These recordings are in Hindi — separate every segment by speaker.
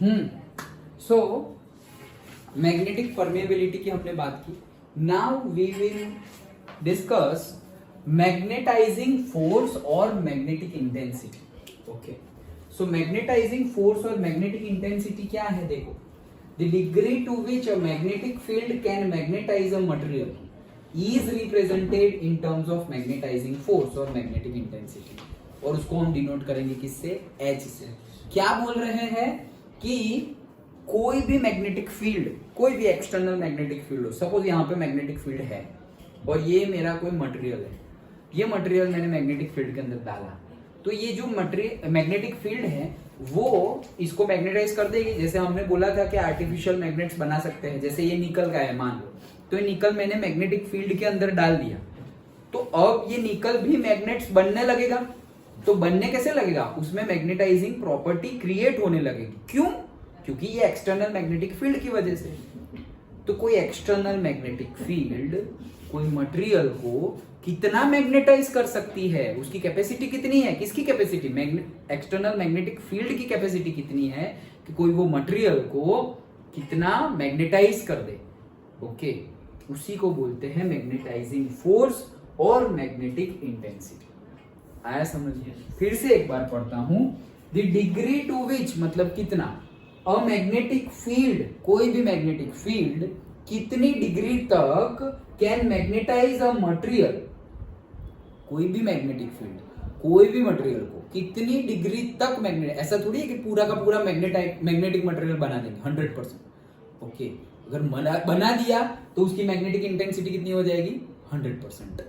Speaker 1: सो मैग्नेटिक परमेबिलिटी की हमने बात की. Now we will discuss magnetizing force और magnetic intensity. Okay, so magnetizing force और मैग्नेटिक इंटेंसिटी क्या है? देखो, the degree to which a magnetic field can magnetize a material is represented in terms of magnetizing force और मैग्नेटिक इंटेंसिटी. और उसको हम डिनोट करेंगे किससे? H से. क्या बोल रहे हैं कि कोई भी मैग्नेटिक फील्ड, कोई भी एक्सटर्नल मैग्नेटिक फील्ड हो, सपोज यहाँ पे मैग्नेटिक फील्ड है और ये मेरा कोई मटेरियल है, ये मटेरियल मैंने मैग्नेटिक फील्ड के अंदर डाला, तो ये जो मैग्नेटिक फील्ड है वो इसको मैग्नेटाइज कर देगी. जैसे हमने बोला था कि आर्टिफिशियल मैग्नेट्स बना सकते हैं, जैसे ये निकल का है मान लो, तो ये निकल मैंने मैग्नेटिक फील्ड के अंदर डाल दिया, तो अब ये निकल भी मैग्नेट्स बनने लगेगा. तो बनने कैसे लगेगा? उसमें मैग्नेटाइजिंग प्रॉपर्टी क्रिएट होने लगेगी. क्यों? क्योंकि ये एक्सटर्नल मैग्नेटिक फील्ड की वजह से. तो कोई एक्सटर्नल मैग्नेटिक फील्ड कोई मटेरियल को कितना मैग्नेटाइज कर सकती है, उसकी कैपेसिटी कितनी है? किसकी कैपेसिटी? एक्सटर्नल मैग्नेटिक फील्ड की कैपेसिटी कितनी है कि कोई वो मटेरियल को कितना मैग्नेटाइज कर दे. ओके, उसी को बोलते हैं मैग्नेटाइजिंग फोर्स और मैग्नेटिक इंटेंसिटी. आया समझ? फिर से एक बार पढ़ता हूं. द डिग्री टू विच मतलब कितना, अ मैग्नेटिक फील्ड, कोई भी मैग्नेटिक फील्ड कितनी डिग्री तक कैन मैग्नेटाइज अ मटेरियल, कोई भी मैग्नेटिक फील्ड कोई भी मटेरियल को कितनी डिग्री तक मैग्नेट, ऐसा थोड़ी है कि पूरा का पूरा मैग्नेटिक मटेरियल बना देंगे 100%. ओके, अगर बना दिया तो उसकी मैग्नेटिक इंटेंसिटी कितनी हो जाएगी? 100%.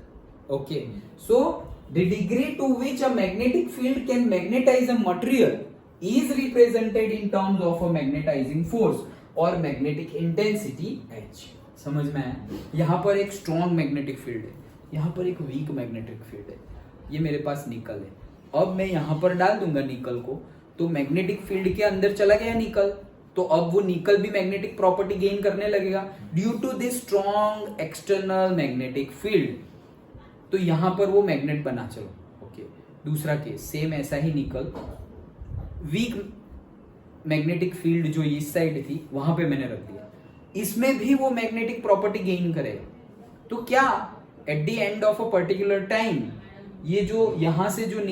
Speaker 1: Okay, so the degree to which a magnetic field can magnetize a material is represented in terms of a magnetizing force और मैग्नेटिक इंटेंसिटी H. समझ में आया? यहाँ पर एक स्ट्रॉन्ग मैग्नेटिक फील्ड है, यहाँ पर एक वीक मैग्नेटिक फील्ड है. ये मेरे पास निकल है, अब मैं यहाँ पर डाल दूंगा निकल को, तो मैग्नेटिक फील्ड के अंदर चला गया निकल, तो अब वो निकल भी मैग्नेटिक प्रॉपर्टी गेन करने लगेगा due to this strong external magnetic field. तो यहाँ पर वो मैग्नेट बना. चलो ओके, दूसरा केस सेम ऐसा ही, निकल वीक मैग्नेटिक फील्ड जो इस साइड थी वहां पे मैंने रख दिया, इसमें भी वो मैग्नेटिक प्रॉपर्टी गेन करेगा. तो क्या at the end of a particular time ये जो यहां से जो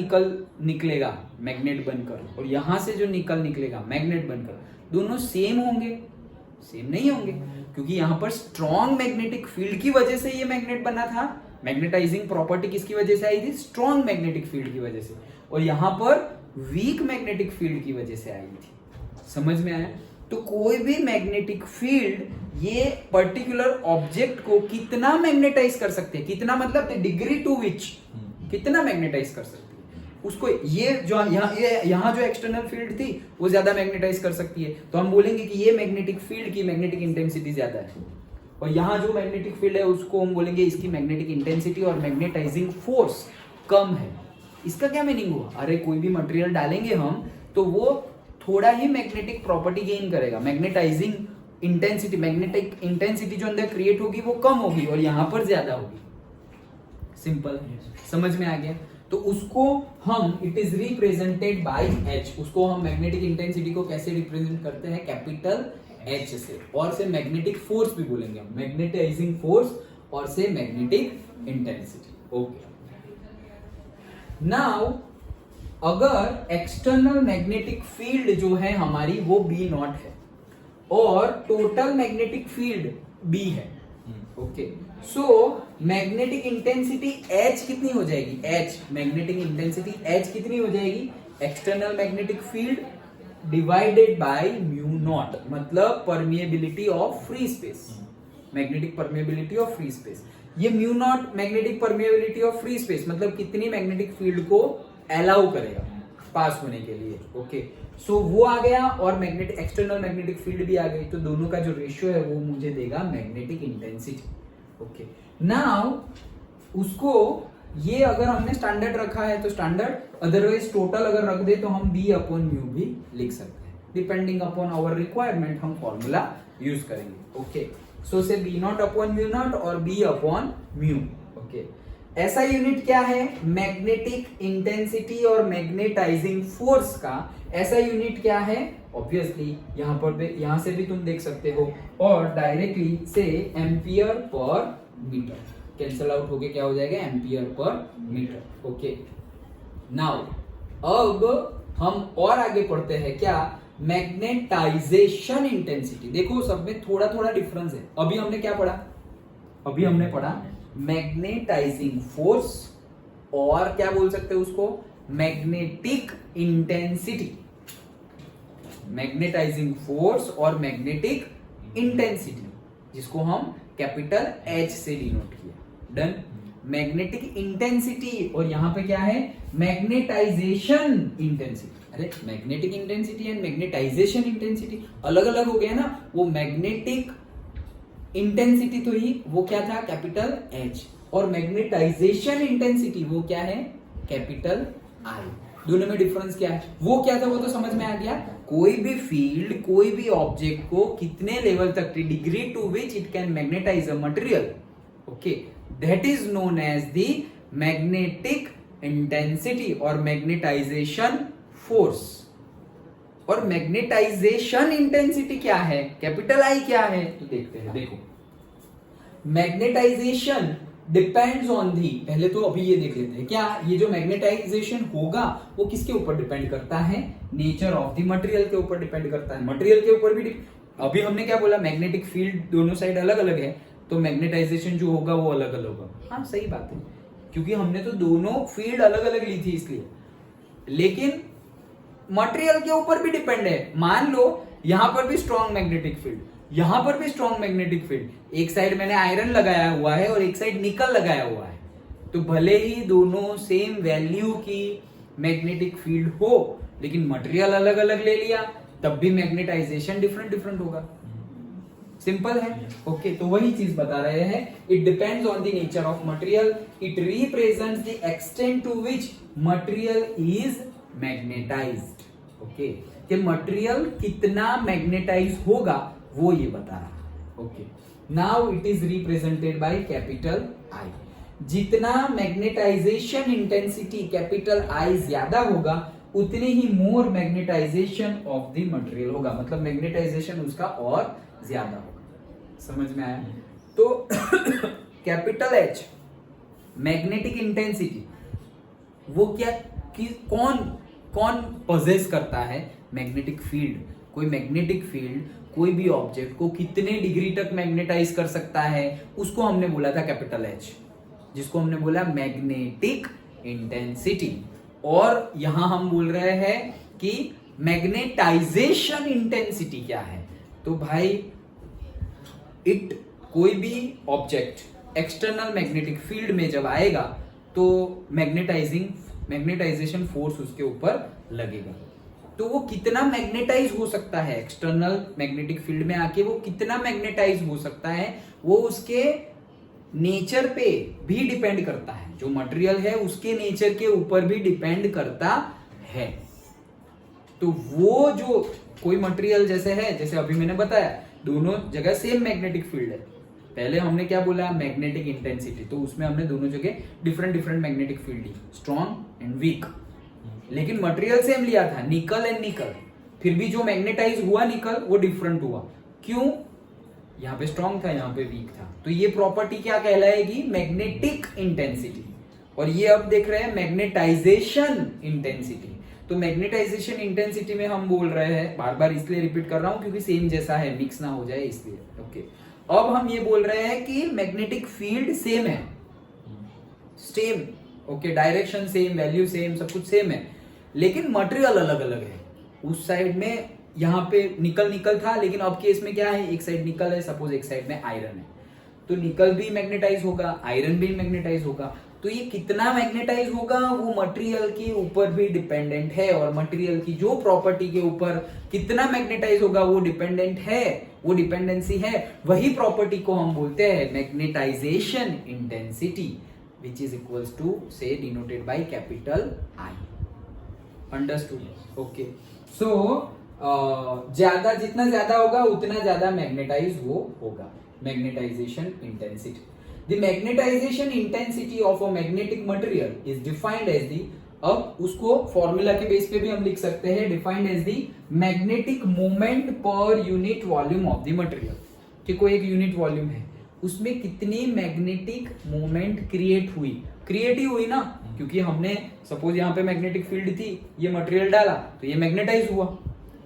Speaker 1: निकलेगा मैग्नेट बनकर और यहां से जो निकलेगा मैग्नेट बनकर, दोनों सेम होंगे? सेम नहीं होंगे, क्योंकि यहां पर स्ट्रॉन्ग मैग्नेटिक फील्ड की वजह से ये मैग्नेट बना था. मैग्नेटाइजिंग प्रॉपर्टी किसकी वजह से आई थी? स्ट्रॉन्ग मैग्नेटिक फील्ड की वजह से. और यहां पर वीक मैग्नेटिक फील्ड की वजह से आई थी. समझ में आया? तो कोई भी मैग्नेटिक फील्ड ये पर्टिकुलर ऑब्जेक्ट को कितना मैग्नेटाइज कर सकते हैं, कितना मतलब डिग्री टू विच कितना मैग्नेटाइज कर सकती है उसको. ये जो यहाँ जो एक्सटर्नल फील्ड थी वो ज्यादा मैग्नेटाइज कर सकती है, तो हम बोलेंगे कि ये मैग्नेटिक फील्ड की मैग्नेटिक इंटेंसिटी ज्यादा है. और यहाँ जो मैग्नेटिक फील्ड है उसको हम बोलेंगे इसकी मैग्नेटिक इंटेंसिटी और मैग्नेटाइजिंग फोर्स कम है. इसका क्या मीनिंग हुआ? अरे कोई भी मटेरियल डालेंगे हम तो वो थोड़ा ही मैग्नेटिक प्रॉपर्टी गेन करेगा, मैग्नेटाइजिंग इंटेंसिटी, मैग्नेटिक इंटेंसिटी जो अंदर क्रिएट होगी वो कम होगी और यहां पर ज्यादा होगी. सिंपल, समझ में आ गया? तो उसको हम it is represented bye H. उसको हम मैग्नेटिक इंटेंसिटी को कैसे रिप्रेजेंट करते हैं? कैपिटल H से. और से मैग्नेटिक फोर्स भी बोलेंगे हम, मैग्नेटाइजिंग फोर्स और से मैग्नेटिक इंटेंसिटी. ओके, नाउ अगर एक्सटर्नल मैग्नेटिक फील्ड जो है हमारी वो B नॉट है और टोटल मैग्नेटिक फील्ड B है. Okay, so magnetic intensity H कितनी हो जाएगी? H मैग्नेटिक इंटेंसिटी H कितनी हो जाएगी? External magnetic field divided by mu naught, मतलब permeability of free space, magnetic permeability of free space. ये mu naught magnetic permeability of free space मतलब कितनी मैग्नेटिक फील्ड को अलाउ करेगा पास होने के लिए. ओके, सो वो आ गया और मैग्नेटिक एक्सटर्नल मैग्नेटिक फील्ड भी आ गई, तो दोनों का जो रेशियो है वो मुझे देगा मैग्नेटिक इंटेंसिटी. ओके, नाउ उसको ये अगर हमने स्टैंडर्ड रखा है तो स्टैंडर्ड, अदरवाइज टोटल अगर रख दे तो हम B अपॉन म्यू भी लिख सकते हैं. डिपेंडिंग अपॉन आवर रिक्वायरमेंट हम फॉर्मूला यूज करेंगे. ओके, सो से B naught upon mu not और B अपॉन म्यू. ओके, ऐसा यूनिट क्या है, मैग्नेटिक इंटेंसिटी और मैग्नेटाइजिंग फोर्स का ऐसा यूनिट क्या है, ऑब्वियसली यहां पर भी, यहां से भी तुम देख सकते हो, और डायरेक्टली से ampere per metre, cancel out होके क्या हो जाएगा, ampere per metre. Okay, now अब हम और आगे पढ़ते हैं क्या, मैग्नेटाइजेशन इंटेंसिटी। देखो सब में थोड़ा थोड़ा डिफरेंस है। अभी हमने क्या पढ़ा, अभी हमने पढ़ा मैग्नेटाइजिंग फोर्स और क्या बोल सकते हैं उसको, मैग्नेटिक इंटेंसिटी। मैग्नेटाइजिंग फोर्स और मैग्नेटिक इंटेंसिटी, जिसको हम कैपिटल H से डिनोट किया। डन। मैग्नेटिक इंटेंसिटी और यहां पे क्या है, मैग्नेटाइजेशन इंटेंसिटी। अरे magnetic intensity and magnetization intensity अलग अलग हो गया ना। वो मैग्नेटिक इंटेंसिटी तो ही वो क्या था, कैपिटल H, और मैग्नेटाइजेशन इंटेंसिटी वो क्या है, कैपिटल I। दोनों में डिफरेंस क्या है, वो क्या था वो तो समझ में आ गया। कोई भी फील्ड, कोई भी ऑब्जेक्ट को कितने लेवल तक, degree to which it can magnetize a material, okay, that is known as the magnetic intensity और मैग्नेटाइजेशन फोर्स। और मैग्नेटाइजेशन इंटेंसिटी क्या है, कैपिटल I क्या है, तो देखते हैं। देखो मैग्नेटाइजेशन डिपेंड्स ऑन दी, पहले तो अभी ये देख लेते हैं क्या, ये जो मैग्नेटाइजेशन होगा वो किसके ऊपर डिपेंड करता है, नेचर ऑफ द मटेरियल के ऊपर डिपेंड करता है। मटेरियल के ऊपर भी अभी हमने क्या बोला, मैग्नेटिक फील्ड दोनों साइड अलग अलग है, तो मैग्नेटाइजेशन जो होगा वो अलग अलग होगा। हाँ सही बात है, क्योंकि हमने तो दोनों फील्ड अलग अलग ली थी इसलिए। लेकिन मटेरियल के ऊपर भी डिपेंड है। मान लो यहां पर भी स्ट्रॉन्ग मैग्नेटिक फील्ड, यहां पर भी स्ट्रॉन्ग मैग्नेटिक फील्ड, एक साइड मैंने आयरन लगाया हुआ है और एक साइड निकल लगाया हुआ है, तो भले ही दोनों सेम वैल्यू की मैग्नेटिक फील्ड हो, लेकिन मटेरियल अलग अलग ले लिया तब भी मैग्नेटाइजेशन डिफरेंट डिफरेंट होगा। सिंपल है। ओके, तो वही चीज बता रहे हैं, it depends on the nature of material, it represents the extent to which material is magnetized. Okay, कि मटेरियल कितना मैग्नेटाइज होगा वो ये बता रहा है। Okay, now it is represented by capital I। जितना मैग्नेटाइजेशन इंटेंसिटी कैपिटल I ज्यादा होगा, उतने ही मोर मैग्नेटाइजेशन ऑफ द मटेरियल होगा, मतलब मैग्नेटाइजेशन उसका और ज्यादा होगा। समझ में आया? तो कैपिटल H मैग्नेटिक इंटेंसिटी वो क्या कि कौन कौन पोजेस करता है, मैग्नेटिक फील्ड। कोई मैग्नेटिक फील्ड कोई भी ऑब्जेक्ट को कितने डिग्री तक मैग्नेटाइज कर सकता है, उसको हमने बोला था कैपिटल H, जिसको हमने बोला मैग्नेटिक इंटेंसिटी। और यहां हम बोल रहे हैं कि मैग्नेटाइजेशन इंटेंसिटी क्या है, तो भाई इट कोई भी ऑब्जेक्ट एक्सटर्नल मैग्नेटिक फील्ड में जब आएगा तो मैग्नेटाइजेशन फोर्स उसके ऊपर लगेगा। तो वो कितना मैग्नेटाइज हो सकता है एक्सटर्नल मैग्नेटिक फील्ड में आके, वो कितना मैग्नेटाइज हो सकता है, वो उसके नेचर पे भी डिपेंड करता है। जो मटेरियल है उसके नेचर के ऊपर भी डिपेंड करता है। तो वो जो कोई मटेरियल जैसे है, जैसे अभी मैंने बताया दोनों जगह सेम मैग्नेटिक फील्ड है, पहले हमने क्या बोला मैग्नेटिक इंटेंसिटी, तो उसमें हमने दोनों जगह डिफरेंट डिफरेंट मैग्नेटिक फील्ड ली, स्ट्रॉन्ग एंड वीक। लेकिन मटेरियल सेम लिया था, निकल एंड निकल, फिर भी जो मैग्नेटाइज हुआ निकल वो डिफरेंट हुआ। क्यों? यहाँ पे स्ट्रॉन्ग था, यहाँ पे वीक था। तो ये प्रॉपर्टी क्या कहलाएगी, मैग्नेटिक इंटेंसिटी। और ये अब देख रहे हैं मैग्नेटाइजेशन इंटेंसिटी। तो मैग्नेटाइजेशन इंटेंसिटी में हम बोल रहे हैं, बार बार इसलिए रिपीट कर रहा हूं क्योंकि सेम जैसा है, मिक्स ना हो जाए इसलिए। ओके, अब हम ये बोल रहे हैं कि मैग्नेटिक फील्ड सेम है, same, okay, direction same, value same, सब कुछ सेम है, लेकिन मटेरियल अलग अलग है। उस साइड में यहाँ पे निकल निकल था, लेकिन अब केस में क्या है, एक साइड निकल है, सपोज एक साइड में आयरन है, तो निकल भी मैग्नेटाइज होगा, आयरन भी मैग्नेटाइज होगा। तो ये कितना मैग्नेटाइज होगा वो मटेरियल के ऊपर भी डिपेंडेंट है, और मटेरियल की जो प्रॉपर्टी के ऊपर कितना मैग्नेटाइज होगा वो डिपेंडेंट है, वो डिपेंडेंसी है। वही प्रॉपर्टी को हम बोलते हैं magnetization intensity, which is equals to say denoted by capital I. Understood? Okay. So ज्यादा, जितना ज्यादा होगा उतना ज्यादा मैग्नेटाइज वो होगा, magnetization intensity. The magnetization intensity of a magnetic material is defined as the, अब उसको फॉर्मूला के बेस पे भी हम लिख सकते हैं, defined as the magnetic moment per unit volume of the material, कि कोई एक यूनिट वॉल्यूम है उसमें कितनी मैग्नेटिक मोमेंट क्रिएट ही हुई ना, क्योंकि हमने सपोज यहाँ पे मैग्नेटिक फील्ड थी, ये मटेरियल डाला तो ये मैग्नेटाइज हुआ,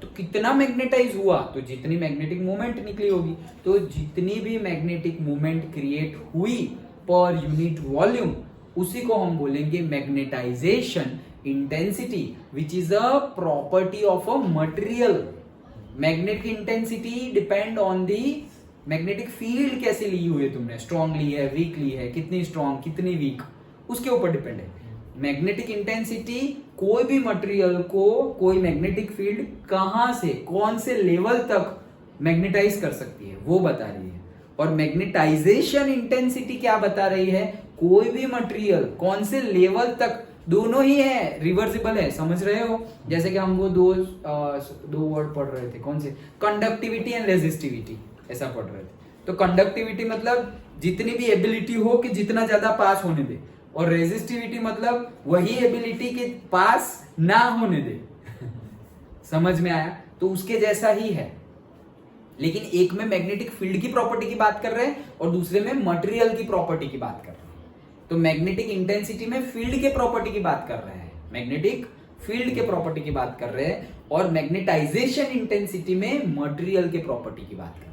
Speaker 1: तो कितना मैग्नेटाइज हुआ, तो जितनी मैग्नेटिक मोमेंट निकली होगी, तो जितनी भी मैग्नेटिक मोमेंट क्रिएट हुई पर यूनिट वॉल्यूम, उसी को हम बोलेंगे magnetization intensity, which is a property of a material. Magnetic intensity depend on the magnetic field कैसे ली हुई है तुमने, स्ट्रॉन्ग ली है, वीक ली है, कितनी स्ट्रॉन्ग कितनी वीक, उसके ऊपर डिपेंड है। मैग्नेटिक इंटेंसिटी कोई भी मटेरियल को कोई मैग्नेटिक फील्ड कहां से कौन से लेवल तक मैग्नेटाइज कर सकती है वो बता रही है, और मैग्नेटाइजेशन इंटेंसिटी क्या बता रही है, कोई भी मटेरियल कौन से लेवल तक, दोनों ही है, रिवर्सिबल है, समझ रहे हो। जैसे कि हम वो दो वर्ड पढ़ रहे थे, कौन से, कंडक्टिविटी एंड रेजिस्टिविटी, ऐसा पढ़ रहे थे। तो कंडक्टिविटी मतलब जितनी भी एबिलिटी हो कि जितना ज्यादा पास होने दे, और रेजिस्टिविटी मतलब वही एबिलिटी के पास ना होने दे समझ में आया। तो उसके जैसा ही है, लेकिन एक में मैग्नेटिक फील्ड की प्रॉपर्टी की बात कर रहे हैं और दूसरे में मटेरियल की प्रॉपर्टी की बात कर रहे हैं। तो मैग्नेटिक इंटेंसिटी में फील्ड के प्रॉपर्टी की बात कर रहे हैं, मैग्नेटिक फील्ड के प्रॉपर्टी की बात कर रहे हैं, और मैग्नेटाइजेशन इंटेंसिटी में मटेरियल के प्रॉपर्टी की बात कर रहे हैं।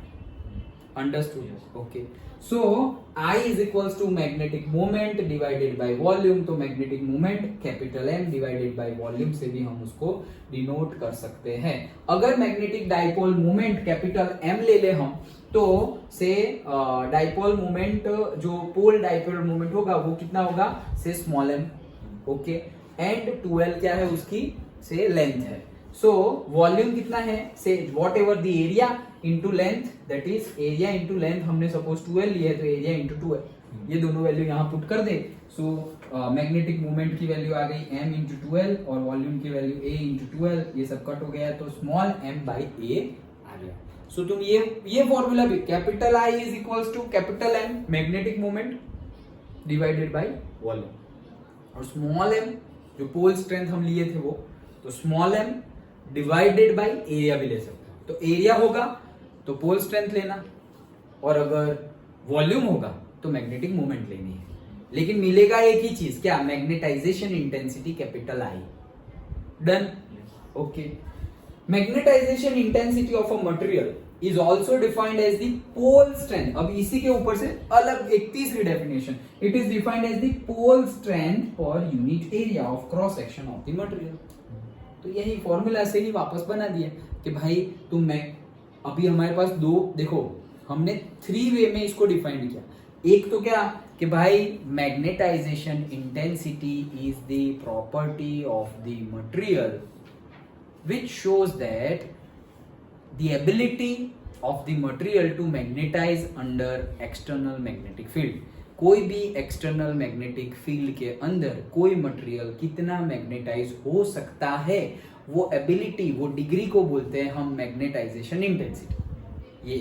Speaker 1: Understood? Okay, so I is equals to magnetic moment divided by volume, तो magnetic moment capital M divided by volume से भी हम उसको डिनोट कर सकते हैं। अगर magnetic dipole moment capital M ले ले हम, तो से डाइपोल मोमेंट जो पोल डाइपोल मोमेंट होगा वो कितना होगा, से स्मॉल m, ओके, एंड 12 क्या है उसकी, से लेंथ है। सो वॉल्यूम कितना है, से what ever the area into length, that is area into length, हमने सपोज 12 लिया है तो एरिया इंटू 12, ये दोनों वैल्यू यहाँ पुट कर दे। सो मैग्नेटिक मोमेंट की वैल्यू आ गई m इंटू 12 और वॉल्यूम की वैल्यू a इंटू 12, ये सब कट हो गया तो स्मॉल m बाई a आ गया। सो तुम ये फॉर्मूला भी, capital I is equals to capital M magnetic moment divided by volume, और स्मॉल m जो पोल स्ट्रेंथ हम लिए थे वो, तो small m divided by area भी ले सकते हो। तो एरिया होगा तो पोल स्ट्रेंथ लेना, और अगर वॉल्यूम होगा तो मैग्नेटिक मोमेंट लेनी है, लेकिन मिलेगा एक ही चीज, क्या, magnetization intensity capital I। Done? Okay, magnetization intensity of a material is also defined as the pole strength. अब इसी के ऊपर से अलग एक तीसरी definition, it is defined as the pole strength per unit area of cross section of the material. तो यही फॉर्मूला से ही वापस बना दिया कि भाई तुम, मैं अभी हमारे पास दो, देखो हमने 3 वे में इसको डिफाइन किया। एक तो क्या कि भाई magnetization intensity is the property of the material which shows that the ability of the material to magnetize under external magnetic field। कोई भी एक्सटर्नल मैग्नेटिक फील्ड के अंदर कोई मटेरियल कितना मैग्नेटाइज हो सकता है, वो एबिलिटी, वो डिग्री को बोलते हैं हम मैग्नेटाइजेशन इंटेंसिटी। ये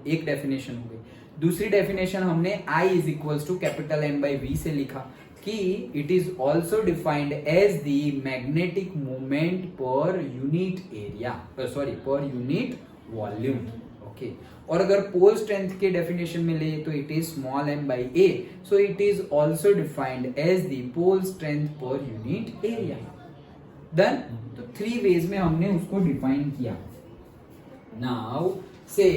Speaker 1: एक डेफिनेशन हो गई। दूसरी डेफिनेशन हमने I is equals to capital M by V से लिखा कि it is also defined as the magnetic moment per unit area, sorry per unit volume, okay. और अगर पोल स्ट्रेंथ के डेफिनेशन में ले तो it is small m by a, so it is also defined as the pole strength per unit area. Done? तो 3 वेज में हमने उसको डिफाइन किया। नाउ से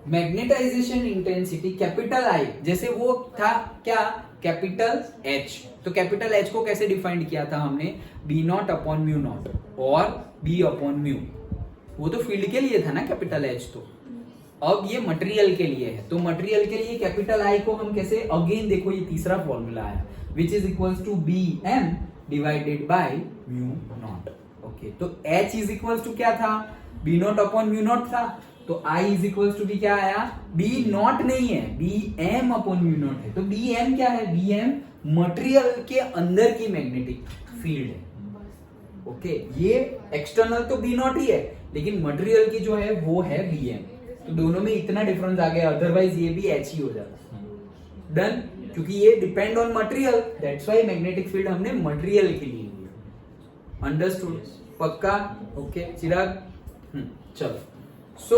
Speaker 1: मैग्नेटाइजेशन इंटेंसिटी कैपिटल I, जैसे वो था क्या, कैपिटल H, तो कैपिटल H को कैसे डिफाइन किया था हमने, B naught upon mu not और B अपॉन म्यू, वो तो फील्ड के लिए था ना कैपिटल H। तो अब ये मटेरियल के लिए है, तो मटेरियल के लिए कैपिटल I को हम कैसे, अगेन देखो ये तीसरा फॉर्मूला आया, which is equals to BM divided by mu naught, okay. तो H इज इक्वल्स टू क्या था, B naught upon mu naught था, तो I इज इक्वल्स टू भी क्या आया, B नॉट नहीं है, BM अपॉन म्यू नॉट है। तो BM क्या है, BM मटेरियल के अंदर की मैग्नेटिक फील्ड है, ओके। ये एक्सटर्नल तो B नॉट ही है, लेकिन मटेरियल की जो है वो है BM। तो दोनों में इतना डिफरेंस आ गया, अदरवाइज ये भी H ही हो जाता। डन? क्योंकि ये depend on material, that's why magnetic field हमने मटेरियल के लिए ली। अंडरस्टूड? पक्का? ओके चिराग? चलो, सो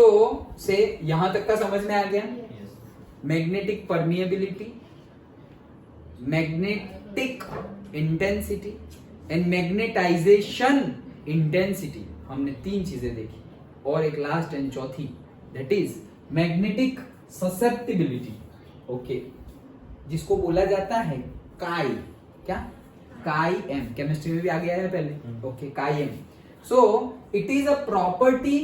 Speaker 1: से यहां तक का समझ में आ गया। Magnetic permeability, magnetic intensity and magnetization intensity, हमने 3 चीजें देखी, और एक लास्ट एंड चौथी, that is magnetic susceptibility. Okay, जिसको बोला जाता है काई, क्या? काई एम, केमिस्ट्री में भी आ गया है पहले। Okay, chi m. So it is a property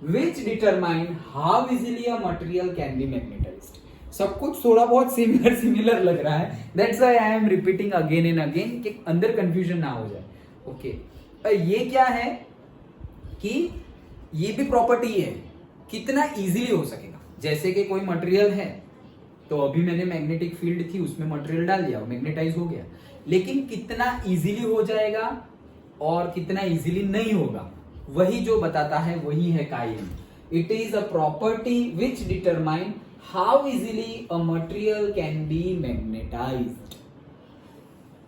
Speaker 1: which determine how easily a material can be magnetized. सब कुछ थोड़ा बहुत सिमिलर लग रहा है, that's why I am repeating again and again कि अंदर confusion ना हो जाए। ओके, ये क्या है कि ये भी प्रॉपर्टी है, कितना इजीली हो सकेगा। जैसे कि कोई मटेरियल है, तो अभी मैंने मैग्नेटिक फील्ड थी, उसमें मटेरियल डाल दिया, मैग्नेटाइज हो गया, लेकिन कितना इजीली हो जाएगा और कितना इजीली नहीं होगा, वही जो बताता है वही है काइएम। It is a property which determine how easily a material can be magnetized.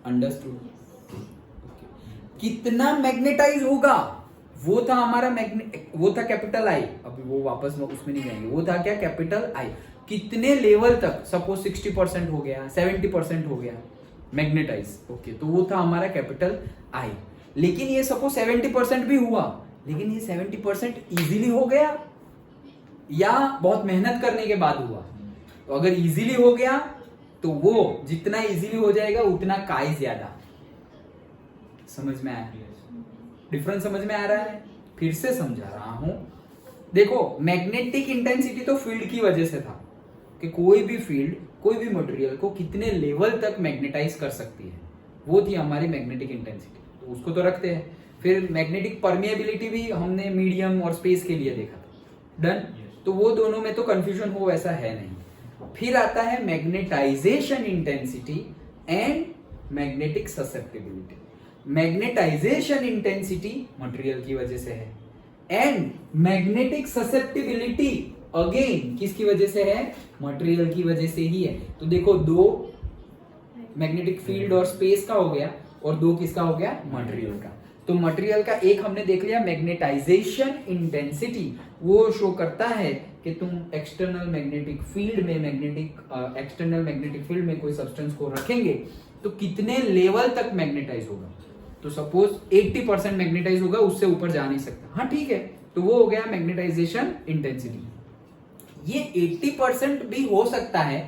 Speaker 1: Understood? कितना मैग्नेटाइज होगा, वो था हमारा वो था कैपिटल आई। अभी वो वापस उसमें नहीं जाएंगे, वो था क्या? Capital I. कितने लेवल तक, सपोज 60% हो गया, 70% हो गया मैग्नेटाइज। ओके, तो वो था हमारा कैपिटल आई। लेकिन ये सपोज 70% भी हुआ, लेकिन ये 70% इजीली हो गया या बहुत मेहनत करने के बाद हुआ? तो अगर इजीली हो गया तो वो जितना इजीली हो जाएगा उतना काई ज्यादा। समझ में आया? डिफरेंस समझ में आ रहा है? फिर से समझा रहा हूं। देखो, मैग्नेटिक इंटेंसिटी तो फील्ड की वजह से था कि कोई भी फील्ड कोई भी मटेरियल को कितने लेवल तक मैग्नेटाइज कर सकती है, वो थी हमारी मैग्नेटिक इंटेंसिटी, तो उसको तो रखते हैं। फिर मैग्नेटिक परमिएबिलिटी भी हमने मीडियम और स्पेस के लिए देखा था। डन? तो वो दोनों में तो कंफ्यूजन हो ऐसा है नहीं। फिर आता है magnetization intensity and magnetic susceptibility. Magnetization intensity material की वजह से है, एंड मैग्नेटिक ससेप्टिबिलिटी अगेन किसकी वजह से है? मटेरियल की वजह से ही है। तो देखो, 2 मैग्नेटिक फील्ड और स्पेस का हो गया, और 2 किसका हो गया? मटेरियल का। तो मटेरियल का एक हमने देख लिया, मैग्नेटाइजेशन इंटेंसिटी, वो शो करता है कि तुम एक्सटर्नल मैग्नेटिक फील्ड में एक्सटर्नल मैग्नेटिक फील्ड में कोई सब्सटेंस को रखेंगे तो कितने लेवल तक मैग्नेटाइज होगा। तो सपोज 80% मैग्नेटाइज होगा, उससे ऊपर जा नहीं सकता। हाँ ठीक है, तो वो हो गया मैग्नेटाइजेशन इंटेंसिटी। ये 80% भी हो सकता है,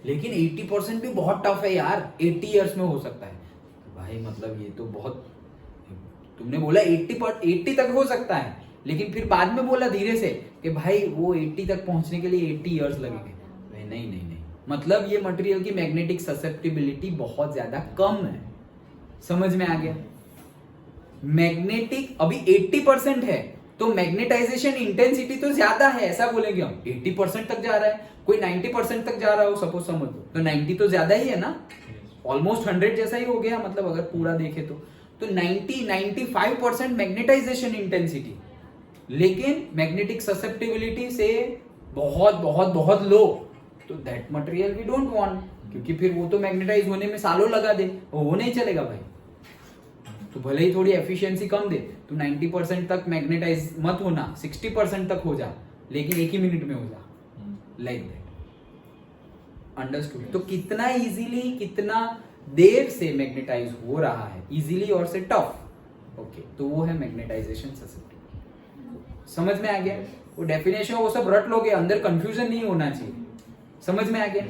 Speaker 1: लेकिन 80% भी बहुत टफ है यार, 80 इयर्स में हो सकता है। तो भाई मतलब ये तो बहुत, तुमने बोला 80 तक हो सकता है, लेकिन फिर बाद में बोला धीरे से कि भाई वो 80 तक पहुंचने के लिए 80 इयर्स लगेंगे। नहीं, मतलब ये मटेरियल की मैग्नेटिक ससेप्टिबिलिटी बहुत ज्यादा कम है। समझ में आ गया? मैग्नेटिक अभी 80% है, तो मैग्नेटाइजेशन इंटेंसिटी तो ज्यादा है, ऐसा बोलेंगे हम। 80% तक जा रहा है, कोई 90% तक जा रहा हो, सपोज समझ लो, तो 90 तो ज्यादा ही है ना, ऑलमोस्ट 100 जैसा ही हो गया, मतलब अगर पूरा देखे तो 90-95% मैग्नेटाइजेशन इंटेंसिटी, लेकिन मैग्नेटिक ससेप्टिबिलिटी से बहुत बहुत बहुत लो, तो that material we don't want, क्योंकि फिर वो तो मैग्नेटाइज होने में सालों लगा दे, वो नहीं चलेगा भाई। तो भले ही थोड़ी एफिशिएंसी कम दे, तो 90% तक मैग्नेटाइज मत होना, 60% तक हो जा, लेकिन 1 ही मिनट में हो जा, लाइक दैट। अंडरस्टूड? तो कितना इजीली, कितना देर से मैग्नेटाइज हो रहा है, इजीली और से टफ। ओके, तो वो है मैग्नेटाइजेशन ससेप्टिबिलिटी। समझ में आ गया? वो डेफिनेशन वो सब रट लोगे, अंदर कंफ्यूजन नहीं होना चाहिए। समझ में आ गया?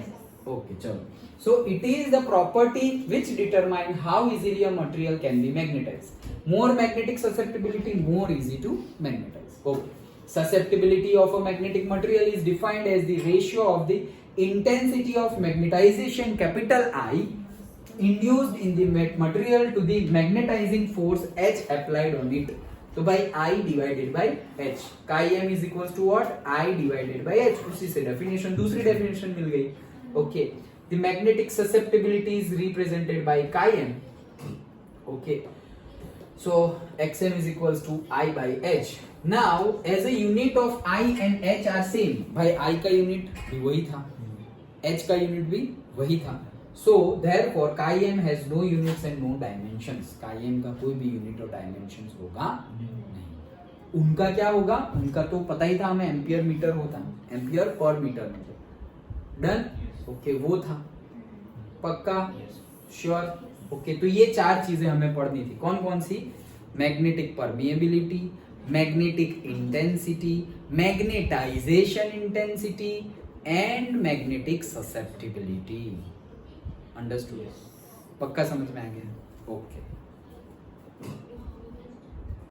Speaker 1: ओके, चलो। So it is the property which determine how easily a material can be magnetized. More magnetic susceptibility, more easy to magnetize. Okay. Susceptibility of a magnetic material is defined as the ratio of the intensity of magnetization capital I induced in the material to the magnetizing force H applied on it. तो भाई I divided by H. Chi m is equals to what? I divided by H. उसी से definition, दूसरी definition मिल गई. Okay. The magnetic susceptibility is represented by chi m. Okay. So xm is equals to I by H. Now as a unit of I and H are same. भाई I का यूनिट भी वही था, H का यूनिट भी वही था. So therefore chi m has no units and no dimensions, chi m का कोई भी यूनिट और डायमेंशंस होगा नहीं। उनका क्या होगा, उनका तो पता ही था हमें, एम्पियर मीटर होता है, ampere per metre metre. Done, okay वो था पक्का, श्योर, ओके। तो ये चार चीजें हमें पढ़नी थी, कौन कौन सी, magnetic permeability, magnetic intensity, magnetization intensity and magnetic susceptibility. Understood, पक्का समझ में आ गया, ओके।